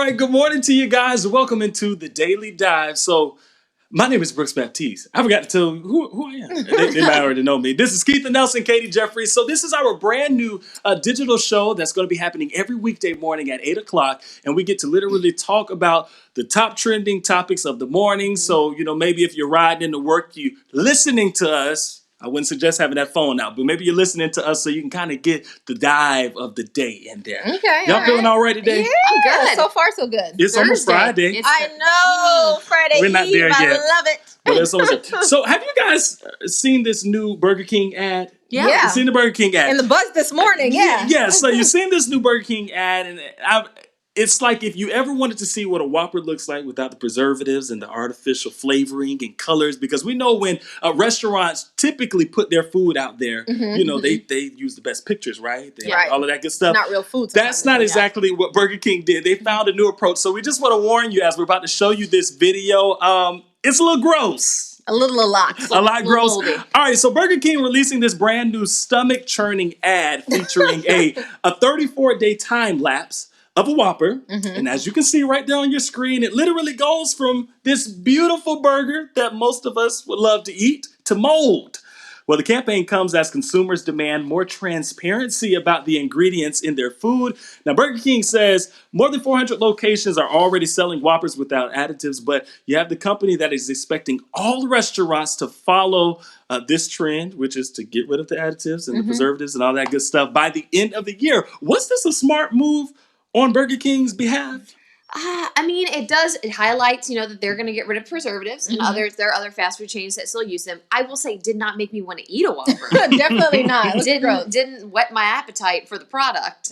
right, good morning to you guys. Welcome into the Daily Dive. So, my name is Brooks Baptiste. I forgot to tell you who I am. They might already know me. This is Keith and Nelson, Katie Jeffries. So this is our brand new digital show that's going to be happening every weekday morning at 8 o'clock. And we get to literally talk about the top trending topics of the morning. So, maybe if you're riding into work, you listening to us. I wouldn't suggest having that phone out, but maybe you're listening to us so you can kind of get the dive of the day in there. Okay. Y'all feeling all right today? Yeah, I'm good. So far, so good. It's almost Friday. I know. Friday We're not Eve. there yet. I love it. But it's almost so have you guys seen this new Burger King ad? Yeah. You've seen the Burger King ad. In the buzz this morning, yeah. Yeah, so you've seen this new Burger King ad, and it's like if you ever wanted to see what a Whopper looks like without the preservatives and the artificial flavoring and colors, because we know when restaurants typically put their food out there, they use the best pictures, right? All of that good stuff. It's not real food. That's not exactly what Burger King did. They found a new approach. So we just want to warn you as we're about to show you this video. It's a little gross. A lot. A lot gross. Moldy. All right, so Burger King releasing this brand new stomach-churning ad featuring a 34-day time lapse of a Whopper. And as you can see right there on your screen, it literally goes from this beautiful burger that most of us would love to eat to mold. Well, the campaign comes as consumers demand more transparency about the ingredients in their food. Now, Burger King says more than 400 locations are already selling Whoppers without additives, but you have the company that is expecting all restaurants to follow this trend, which is to get rid of the additives and the preservatives and all that good stuff by the end of the year. Was this a smart move on Burger King's behalf? It highlights, that they're going to get rid of preservatives and there are other fast food chains that still use them. I will say, did not make me want to eat a Whopper. Definitely not. Didn't whet my appetite for the product.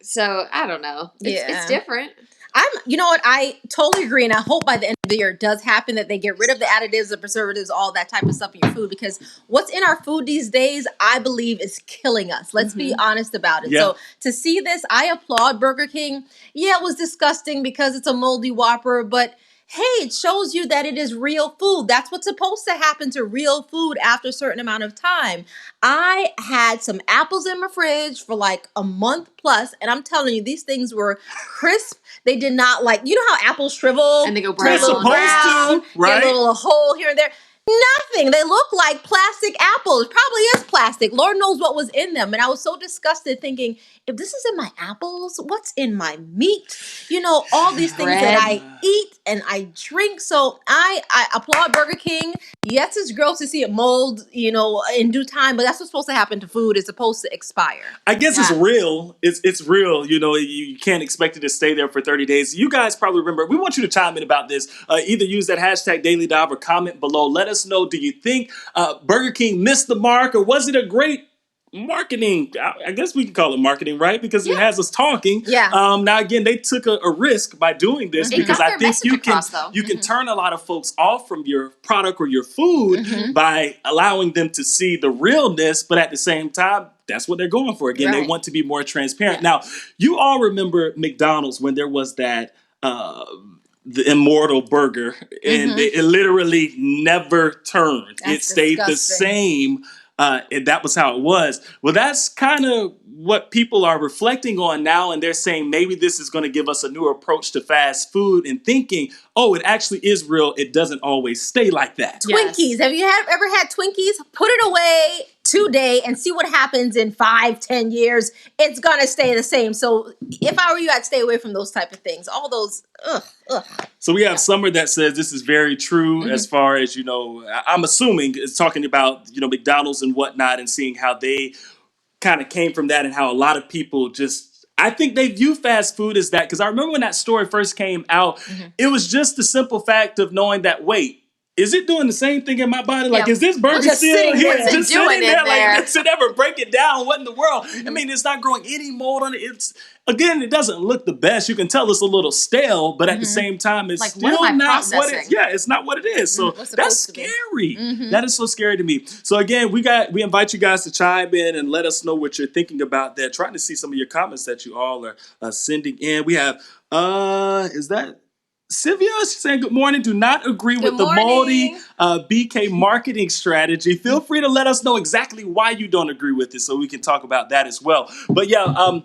So I don't know. It's different. I totally agree, and I hope by the end of the year it does happen that they get rid of the additives, the preservatives, all that type of stuff in your food, because what's in our food these days, I believe, is killing us. Let's be honest about it. Yeah. So to see this, I applaud Burger King. Yeah, it was disgusting because it's a moldy Whopper, but hey, it shows you that it is real food. That's what's supposed to happen to real food after a certain amount of time. I had some apples in my fridge for like a month plus, and I'm telling you, these things were crisp. They did not how apples shrivel and they go brown. They're supposed to, right? Get a little hole here and there. Nothing. They look like plastic apples. It probably is plastic. Lord knows what was in them. And I was so disgusted thinking, if this is in my apples, what's in my meat? All these things that I eat and I drink. So I applaud Burger King. Yes, it's gross to see it mold, in due time, but that's what's supposed to happen to food. It's supposed to expire. I guess it's real. It's real. You can't expect it to stay there for 30 days. You guys probably remember. We want you to chime in about this. Either use that hashtag Daily Dive or comment below. Let us know. Do you think Burger King missed the mark, or was it a great marketing? I guess we can call it marketing, right? Because it has us talking. Yeah. Now again, they took a risk by doing this because I think you can turn a lot of folks off from your product or your food by allowing them to see the realness, but at the same time, that's what they're going for. Again, they want to be more transparent. Now, you all remember McDonald's when there was that the immortal burger, and it literally never turned. It stayed the same. And that was how it was. Well, that's kind of what people are reflecting on now, and they're saying maybe this is going to give us a new approach to fast food and thinking, it actually is real. It doesn't always stay like that. Twinkies. Have you ever had Twinkies? Put it away today and see what happens in 5-10 years. It's going to stay the same. So if I were you, I'd stay away from those type of things. All those, So we have Summer that says this is very true as far as, I'm assuming it's talking about, McDonald's and whatnot and seeing how they kind of came from that and how a lot of people I think they view fast food as that. Because I remember when that story first came out, it was just the simple fact of knowing that, wait, is it doing the same thing in my body? Like, is this burger still here? Just sitting there? Like, does it ever break it down? What in the world? I mean, it's not growing any mold on it. It doesn't look the best. You can tell it's a little stale, but at the same time, it's still not what it is. Yeah, it's not what it is. So that's scary. That is so scary to me. So again, we invite you guys to chime in and let us know what you're thinking about that. Trying to see some of your comments that you all are sending in. We have, is that Sylvia? She's saying, good morning. Do not agree with the Moldy BK marketing strategy. Feel free to let us know exactly why you don't agree with it so we can talk about that as well. But yeah,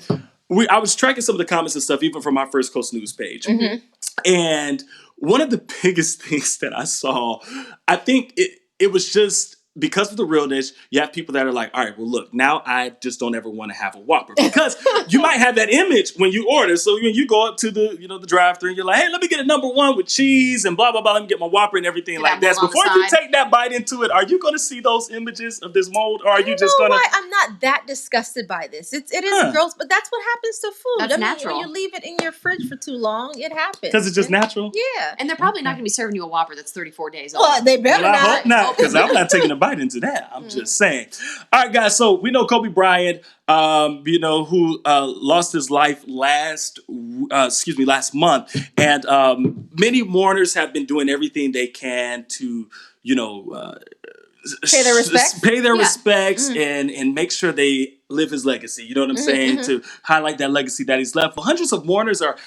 I was tracking some of the comments and stuff, even from our First Coast News page. Mm-hmm. And one of the biggest things that I saw, I think it was just because of the realness, you have people that are like, all right, well, look, now I just don't ever want to have a Whopper. Because you might have that image when you order. So when you go up to the drive-thru and you're like, hey, let me get a number 1 with cheese and blah, blah, blah. Let me get my Whopper and everything like that. Before you take that bite into it, are you going to see those images of this mold? Or are you just going to... I'm not that disgusted by this. It is gross, but that's what happens to food. That's natural. When you leave it in your fridge for too long, it happens. Because it's just natural? Yeah. And they're probably not going to be serving you a Whopper that's 34 days old. Well, they better not. I hope not, because I'm not taking a bite into that. I'm just saying. All right, guys. So we know Kobe Bryant, who lost his life last month, and many mourners have been doing everything they can to, pay their respects, and make sure they live his legacy. You know what I'm saying? To highlight that legacy that he's left. Well, hundreds of mourners are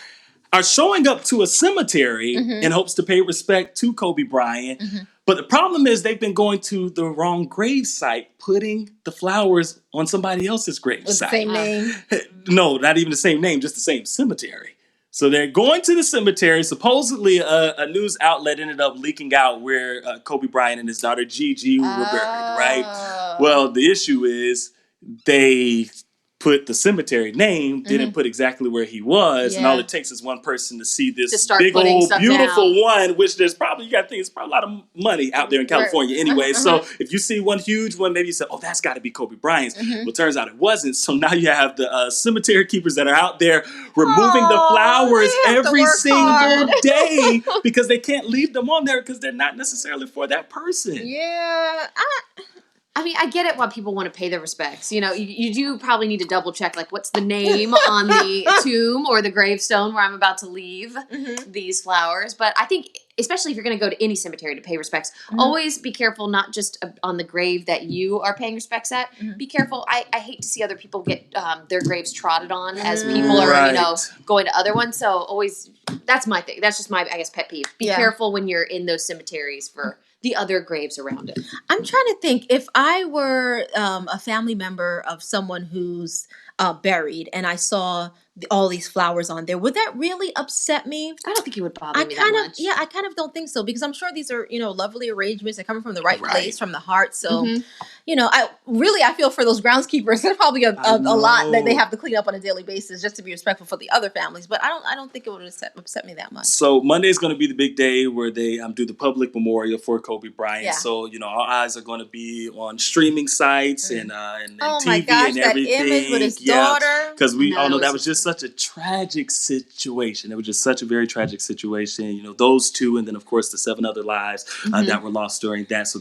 showing up to a cemetery in hopes to pay respect to Kobe Bryant. But the problem is they've been going to the wrong gravesite, putting the flowers on somebody else's gravesite. With the same name? No, not even the same name, just the same cemetery. So they're going to the cemetery. Supposedly, a news outlet ended up leaking out where Kobe Bryant and his daughter Gigi were buried, right? Well, the issue is they put the cemetery name, didn't put exactly where he was, and all it takes is one person to see this big old beautiful one, which there's probably, you got to think, it's probably a lot of money out there in California anyway. So if you see one huge one, maybe you say, oh, that's got to be Kobe Bryant's. Well, it turns out it wasn't. So now you have the cemetery keepers that are out there removing the flowers every single day because they can't leave them on there because they're not necessarily for that person. Yeah. I mean, I get it why people want to pay their respects. You do probably need to double check, like, what's the name on the tomb or the gravestone where I'm about to leave these flowers. But I think, especially if you're going to go to any cemetery to pay respects, always be careful, not just on the grave that you are paying respects at. Be careful. I hate to see other people get their graves trotted on as people are, going to other ones. So always, that's my thing. That's just my, I guess, pet peeve. Be careful when you're in those cemeteries for the other graves around it. I'm trying to think, if I were a family member of someone who's buried and I saw all these flowers on there, would that really upset me? I don't think it would bother me that much. Yeah, I kind of don't think so, because I'm sure these are, lovely arrangements. They're coming from the right place, from the heart. So, I feel for those groundskeepers. There's probably a lot that they have to clean up on a daily basis just to be respectful for the other families. But I don't think it would upset me that much. So Monday's going to be the big day where they do the public memorial for Kobe Bryant. Yeah. So, our eyes are going to be on streaming sites and TV my gosh, and everything. That image with his daughter. Because we all know that was just such a tragic situation. It was just such a very tragic situation. Those two, and then of course the 7 other lives that were lost during that. So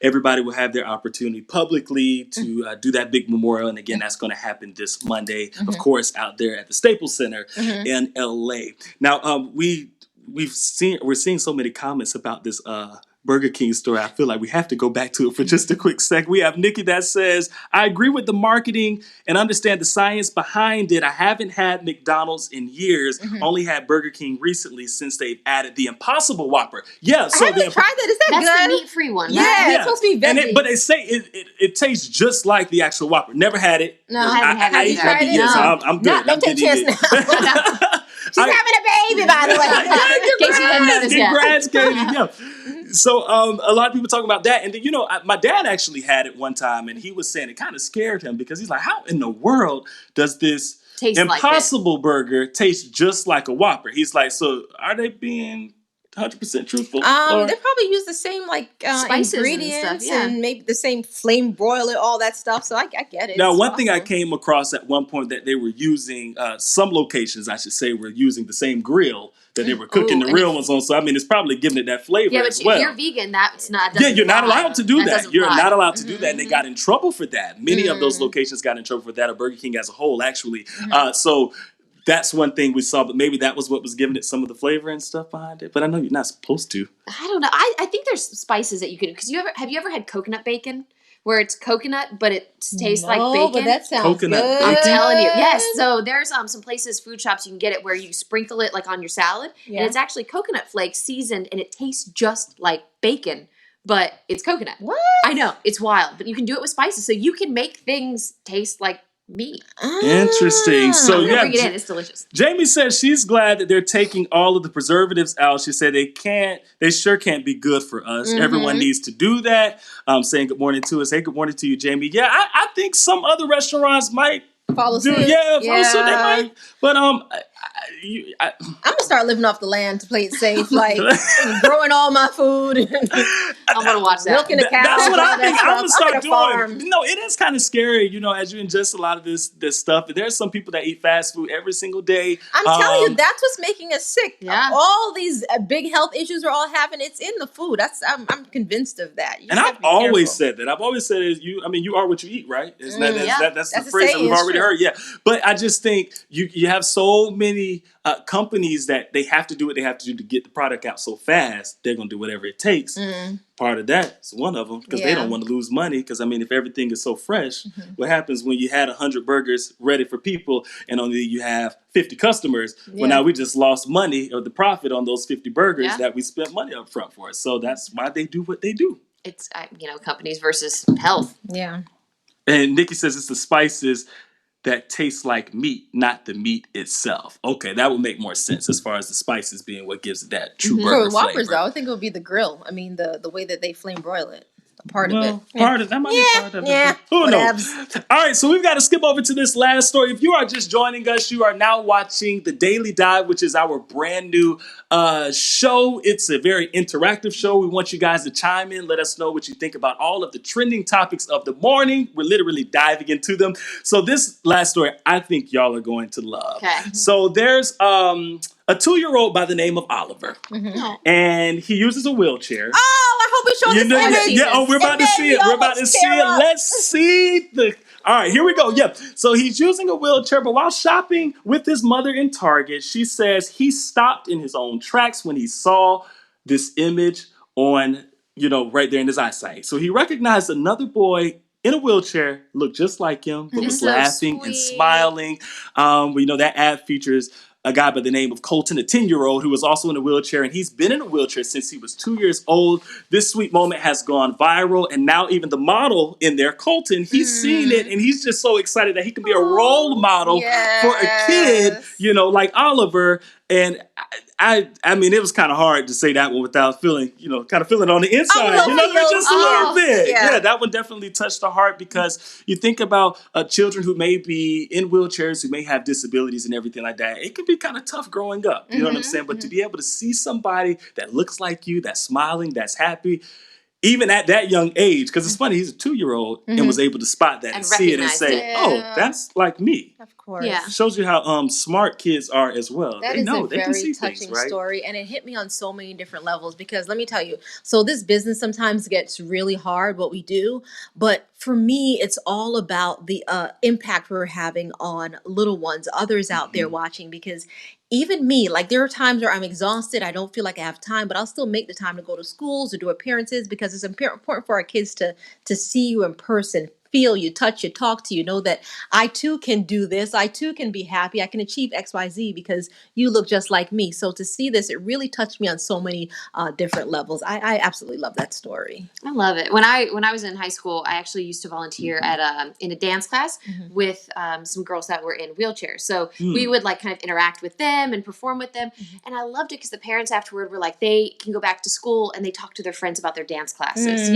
everybody will have their opportunity publicly to do that big memorial. And again, that's going to happen this Monday, of course, out there at the Staples Center in LA. Now, we're seeing so many comments about this Burger King story. I feel like we have to go back to it for just a quick sec. We have Nikki that says, I agree with the marketing and understand the science behind it. I haven't had McDonald's in years. Only had Burger King recently since they've added the Impossible Whopper. Yeah, so I haven't tried that. Is that good? That's the meat-free one. Yeah, it's supposed to be veggie. But they say it tastes just like the actual Whopper. Never had it. No, I haven't had it. Tried it? No. So I'm good. Don't take a chance now. She's having a baby, by the way. Congrats, Katie. Yeah. So a lot of people talking about that. And then, my dad actually had it one time, and he was saying it kind of scared him because he's like, how in the world does this Impossible Burger taste just like a Whopper? He's like, so are they being 100% truthful? They probably use the same spices ingredients and maybe the same flame broiler, all that stuff. So I get it. Now, one thing I came across at one point that they were using, some locations, I should say, were using the same grill that they were cooking the real ones on. So, I mean, it's probably giving it that flavor as well. If you're vegan, that's not... Yeah, you're not allowed to do that. You're not allowed to do that. And they got in trouble for that. Many of those locations got in trouble for that, or Burger King as a whole, actually. So that's one thing we saw, but maybe that was what was giving it some of the flavor and stuff behind it. But I know you're not supposed to. I don't know. I think there's spices that you can... Because have you ever had coconut bacon? Where it's coconut, but it tastes like bacon. But that sounds good. I'm telling you. Yes. So there's some places, food shops, you can get it where you sprinkle it like on your salad. Yeah. And it's actually coconut flakes seasoned, and it tastes just like bacon, but it's coconut. What? I know. It's wild. But you can do it with spices. So you can make things taste like meat. Interesting. So I'm yeah, gonna bring it in. It's delicious. Jamie says she's glad that they're taking all of the preservatives out. She said they sure can't be good for us. Everyone needs to do that. Saying good morning to us. Hey, good morning to you, Jamie. Yeah, I think some other restaurants might Follow do. suit. Yeah, follow suit. They might. But I'm gonna start living off the land to play it safe, like growing all my food. I'm gonna watch that. Milking the cows. That's what I all that think. I'm gonna stuff. start Farm. doing. No, it is kind of scary, as you ingest a lot of this stuff. There's some people that eat fast food every single day. I'm telling you, that's what's making us sick. Yeah. All these big health issues we're all having, it's in the food. I'm convinced of that. And I've always said that. I've always said is you are what you eat, right? Isn't that's the phrase that we've already heard. Yeah. But I just think you have so many companies that they have to do what they have to do to get the product out so fast. They're going to do whatever it takes. Part of that is one of them because they don't want to lose money. Because if everything is so fresh, what happens when you had 100 burgers ready for people and only you have 50 customers? Well, now we just lost money or the profit on those 50 burgers that we spent money up front for. So that's why they do what they do. It's companies versus health. Yeah. And Nikki says it's the spices that taste like meat, not the meat itself. Okay, that would make more sense as far as the spices being what gives it that true burger For Whoppers, flavor. though, I think it would be the grill. I mean, the way that they flame broil it. Part of it. That might be part of it. Yeah. Who knows? All right, so we've got to skip over to this last story. If you are just joining us, you are now watching The Daily Dive, which is our brand new show. It's a very interactive show. We want you guys to chime in. Let us know what you think about all of the trending topics of the morning. We're literally diving into them. So this last story, I think y'all are going to love. Okay. So there's a 2-year-old by the name of Oliver, and he uses a wheelchair. Oh, I hope we show this image. Yeah, we're about to see it. We're about to see it. Let's see All right, here we go. Yeah. So he's using a wheelchair, but while shopping with his mother in Target, she says he stopped in his own tracks when he saw this image on, right there in his eyesight. So he recognized another boy in a wheelchair, looked just like him, but was so laughing sweet. and smiling. That ad features a guy by the name of Colton, a 10-year-old who was also in a wheelchair, and he's been in a wheelchair since he was 2 years old. This sweet moment has gone viral, and now even the model in there, Colton, he's seen it, and he's just so excited that he can be a role model for a kid, like Oliver. And I mean, it was kind of hard to say that one without feeling, kind of feeling on the inside, just a little bit. Yeah, that one definitely touched the heart because you think about children who may be in wheelchairs, who may have disabilities and everything like that. It can be kind of tough growing up. You know what I'm saying? But to be able to see somebody that looks like you, that's smiling, that's happy, even at that young age, because it's funny, he's a 2-year-old and was able to spot that and see it and say, "Oh, that's like me." Of course. Yeah. Shows you how smart kids are as well. That they is know a they can very see touching things, right? story, and it hit me on so many different levels because let me tell you, so this business sometimes gets really hard, what we do, but for me, it's all about the impact we're having on little ones, others out there watching, because even me, like there are times where I'm exhausted, I don't feel like I have time, but I'll still make the time to go to schools or do appearances because it's important for our kids to see you in person, feel you, touch you, talk to you, know that I too can do this. I too can be happy. I can achieve XYZ because you look just like me. So to see this, it really touched me on so many different levels. I absolutely love that story. I love it. When I was in high school, I actually used to volunteer at in a dance class with some girls that were in wheelchairs. So we would like kind of interact with them and perform with them. And I loved it because the parents afterward were like, they can go back to school and they talk to their friends about their dance classes,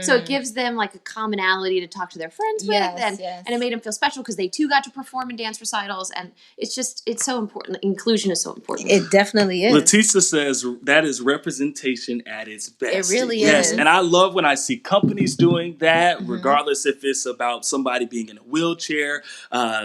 So it gives them like a commonality to talk to their friends with. And it made them feel special because they too got to perform in dance recitals. And it's so important. Inclusion is so important. It definitely is. Leticia says that is representation at its best. It really yes. is. And I love when I see companies doing that, regardless if it's about somebody being in a wheelchair,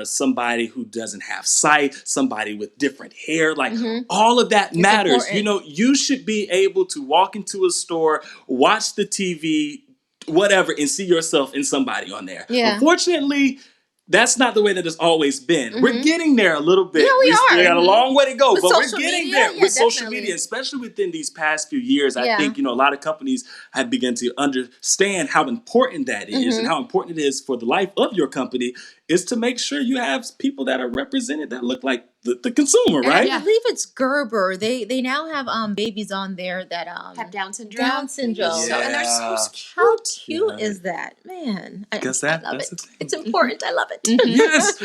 somebody who doesn't have sight, somebody with different hair, like all of that matters. Important. You should be able to walk into a store, watch the TV, whatever, and see yourself in somebody on there. Yeah. Unfortunately, that's not the way that it's always been. We're getting there a little bit. Yeah, we are. We got a long way to go, but we're social getting media, there yeah, with social definitely. media, especially within these past few years. I Yeah. think, a lot of companies have begun to understand how important that is and how important it is for the life of your company is to make sure you have people that are represented that look like the consumer, And right? I believe it's Gerber. They now have babies on there that Have Down syndrome. Down syndrome. So, and they're so Yeah. cute. How cute Yeah. is that, man? I Guess love that's it. the thing. It's important. I love it. Yes.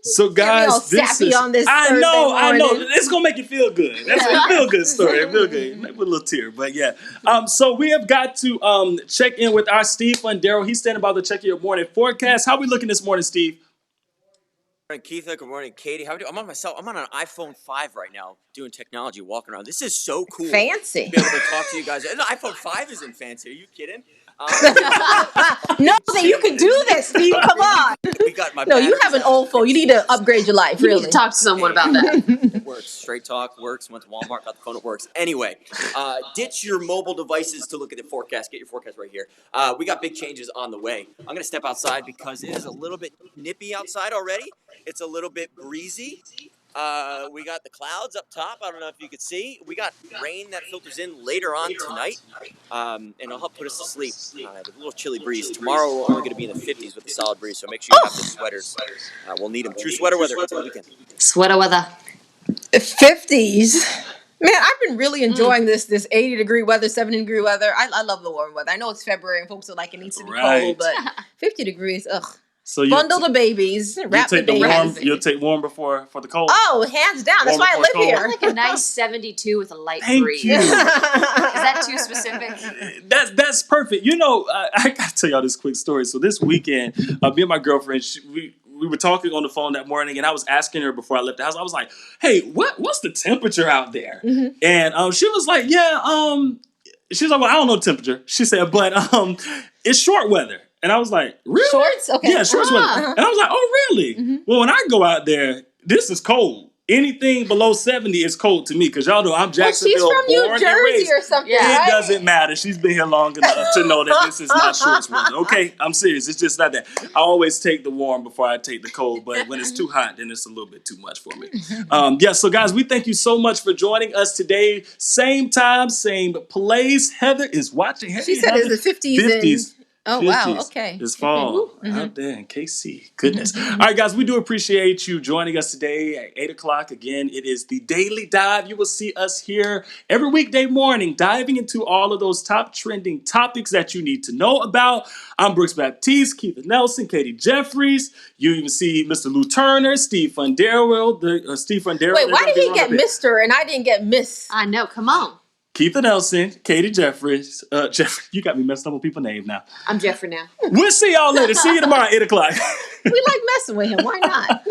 So Get me all guys, this sappy is on this I Thursday know. morning. It's gonna make you feel good. That's a feel good story. A feel good. Maybe with a little tear, but yeah. So we have got to check in with our Steve Fundero. He's standing by to check your morning forecast. How we looking this morning, Steve? Good morning, Keith. Good morning, Katie. How are you? I'm on an iPhone 5 right now, doing technology, walking around. This is so cool. Fancy. To be able to talk to you guys. The iPhone 5 isn't fancy. Are you kidding? No, that you can do this, Steve. Come on. We got my. No, you batteries have an out. old phone. You need to upgrade your life, You need really. to talk to someone about that. It works. Straight Talk works. Went to Walmart, got the phone. It works. Anyway, ditch your mobile devices to look at the forecast. Get your forecast right here. We got big changes on the way. I'm gonna step outside because it is a little bit nippy outside already. It's a little bit breezy. We got the clouds up top. I don't know if you could see. We got rain that filters in later on tonight, and it'll help put us to sleep. A little chilly breeze. Tomorrow we're only going to be in the 50s with a solid breeze, so make sure you have the sweaters. We'll need them. True sweater weather until the weekend. Sweater weather. 50s. Man, I've been really enjoying this 80-degree weather, 70-degree weather. I love the warm weather. I know it's February and folks are like, it needs to be cold, but 50 degrees, ugh. So you Bundle the babies, wrap the take the babies. warm. You'll take warm before for the cold. Oh, hands down. That's Warm why I before live cold. here. Like a nice 72 with a light Thank breeze. you. Is that too specific? That's perfect. You know, I got to tell y'all this quick story. So this weekend, me and my girlfriend, we were talking on the phone that morning, and I was asking her before I left the house. I was like, "Hey, what's the temperature out there?" Mm-hmm. And she was like, "Yeah." She was like, "Well, I don't know the temperature." She said, "But it's short weather." And I was like, "Really?" Shorts? Okay. Yeah, shorts weather. Uh-huh. And I was like, "Oh, really?" Mm-hmm. Well, when I go out there, this is cold. Anything below 70 is cold to me because y'all know I'm Well, Jacksonville she's from born New and Jersey raised. or something, Yeah. It right? doesn't matter. She's been here long enough to know that this is not shorts weather. Okay, I'm serious. It's just not that. I always take the warm before I take the cold, but when it's too hot, then it's a little bit too much for me. So guys, we thank you so much for joining us today. Same time, same place. Heather is watching. Hey, She said Heather. it's the 50s. 50s. Oh, wow. 50s. Okay. It's fall out there in KC. Goodness. All right, guys, we do appreciate you joining us today at 8 o'clock. Again, it is the Daily Dive. You will see us here every weekday morning diving into all of those top trending topics that you need to know about. I'm Brooks Baptiste, Keith Nelson, Katie Jeffries. You even see Mr. Lou Turner, Steve Fundero. Wait, why did he get Mr. and I didn't get Miss? I know. Come on. Keith Nelson, Katie Jeffries. You got me messed up with people's names now. I'm Jeffrey now. We'll see y'all later. See you tomorrow at 8 o'clock. We like messing with him. Why not?